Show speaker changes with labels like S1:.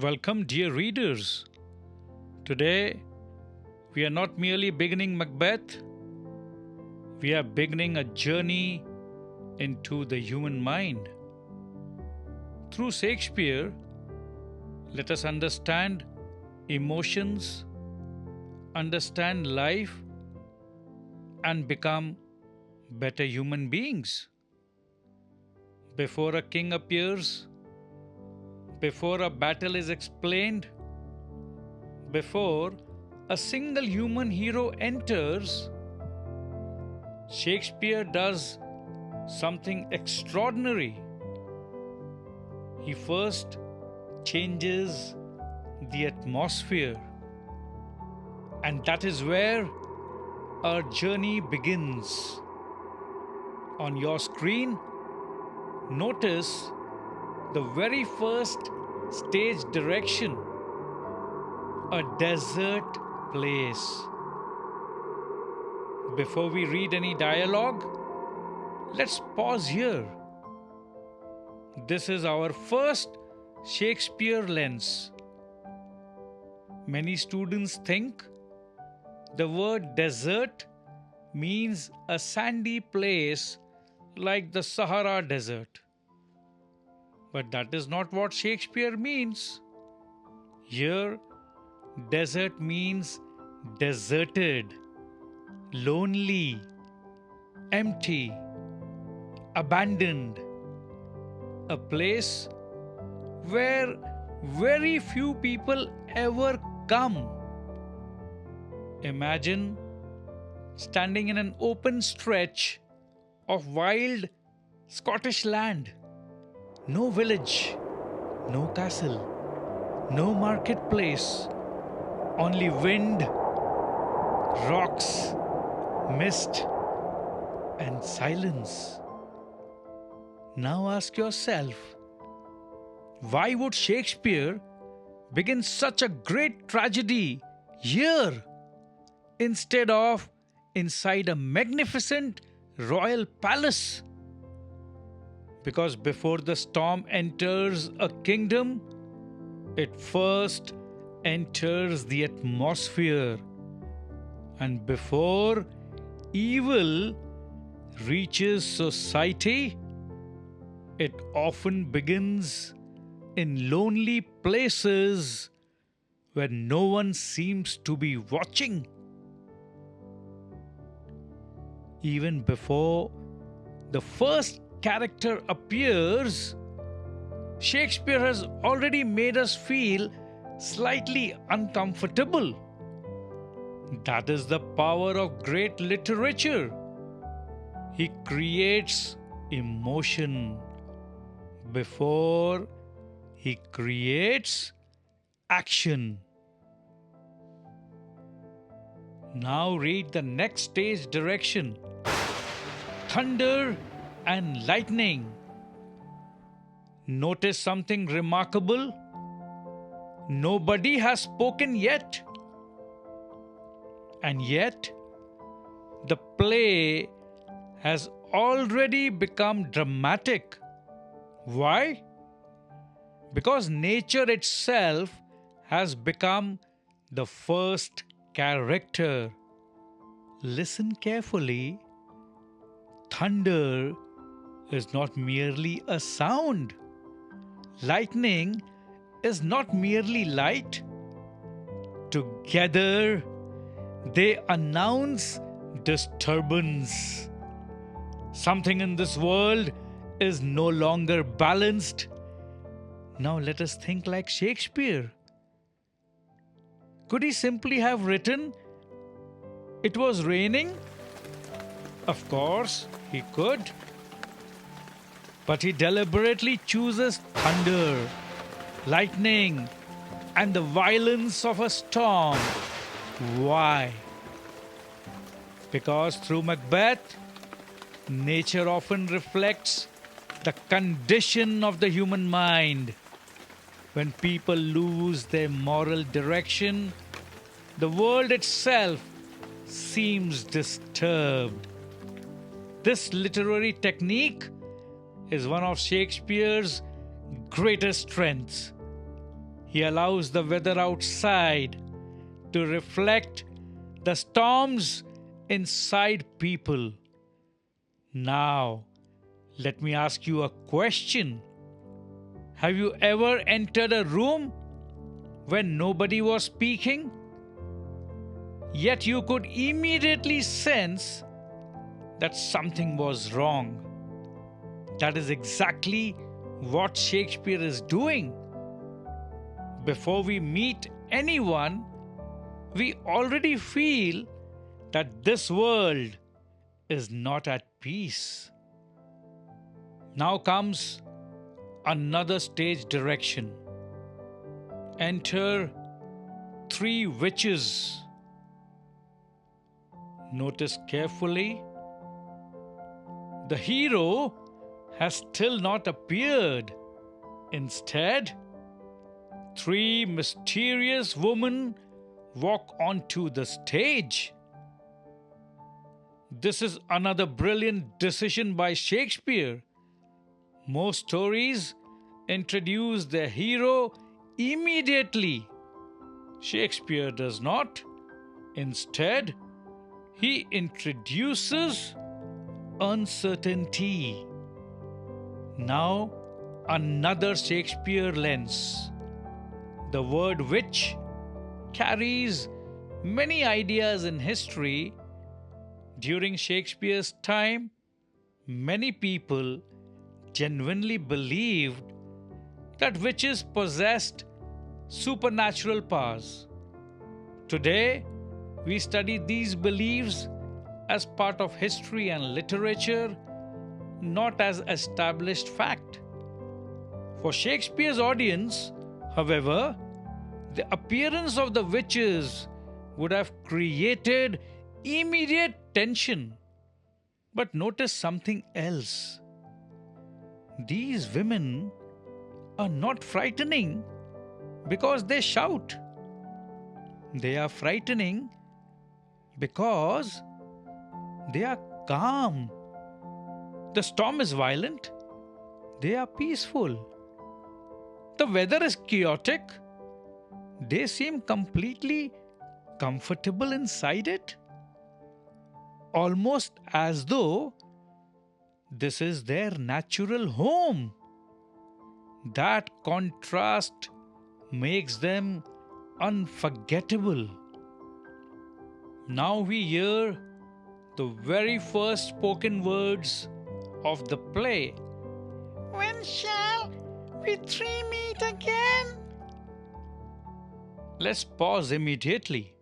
S1: Welcome, dear readers. Today, we are not merely beginning Macbeth, we are beginning a journey into the human mind. Through Shakespeare, let us understand emotions, understand life, and become better human beings. Before a king appears, before a battle is explained, before a single human hero enters, Shakespeare does something extraordinary. He first changes the atmosphere, and that is where our journey begins. On your screen, notice the very first stage direction, a desert place. Before we read any dialogue, let's pause here. This is our first Shakespeare lens. Many students think the word desert means a sandy place like the Sahara Desert. But that is not what Shakespeare means. Here, desert means deserted, lonely, empty, abandoned. A place where very few people ever come. Imagine standing in an open stretch of wild Scottish land. No village, no castle, no marketplace, only wind, rocks, mist, and silence. Now ask yourself, why would Shakespeare begin such a great tragedy here instead of inside a magnificent royal palace? Because before the storm enters a kingdom, it first enters the atmosphere. And before evil reaches society, it often begins in lonely places where no one seems to be watching. Even before the first character appears, Shakespeare has already made us feel slightly uncomfortable. That is the power of great literature. He creates emotion before he creates action. Now read the next stage direction. Thunder and lightning. Notice something remarkable? Nobody has spoken yet. And yet, the play has already become dramatic. Why? Because nature itself has become the first character. Listen carefully. Thunder is not merely a sound. Lightning is not merely light. Together, they announce disturbance. Something in this world is no longer balanced. Now let us think like Shakespeare. Could he simply have written, "It was raining"? Of course, he could. But he deliberately chooses thunder, lightning, and the violence of a storm. Why? Because through Macbeth, nature often reflects the condition of the human mind. When people lose their moral direction, the world itself seems disturbed. This literary technique is one of Shakespeare's greatest strengths. He allows the weather outside to reflect the storms inside people. Now, let me ask you a question. Have you ever entered a room when nobody was speaking? Yet you could immediately sense that something was wrong. That is exactly what Shakespeare is doing. Before we meet anyone, we already feel that this world is not at peace. Now comes another stage direction. Enter three witches. Notice carefully. The hero has still not appeared. Instead, three mysterious women walk onto the stage. This is another brilliant decision by Shakespeare. Most stories introduce the hero immediately. Shakespeare does not. Instead, he introduces uncertainty. Now, another Shakespeare lens. The word witch carries many ideas in history. During Shakespeare's time, many people genuinely believed that witches possessed supernatural powers. Today, we study these beliefs as part of history and literature, not as established fact. For Shakespeare's audience, however, the appearance of the witches would have created immediate tension. But notice something else. These women are not frightening because they shout. They are frightening because they are calm. The storm is violent. They are peaceful. The weather is chaotic. They seem completely comfortable inside it. Almost as though this is their natural home. That contrast makes them unforgettable. Now we hear the very first spoken words of the play. When shall we three meet again? Let's pause immediately.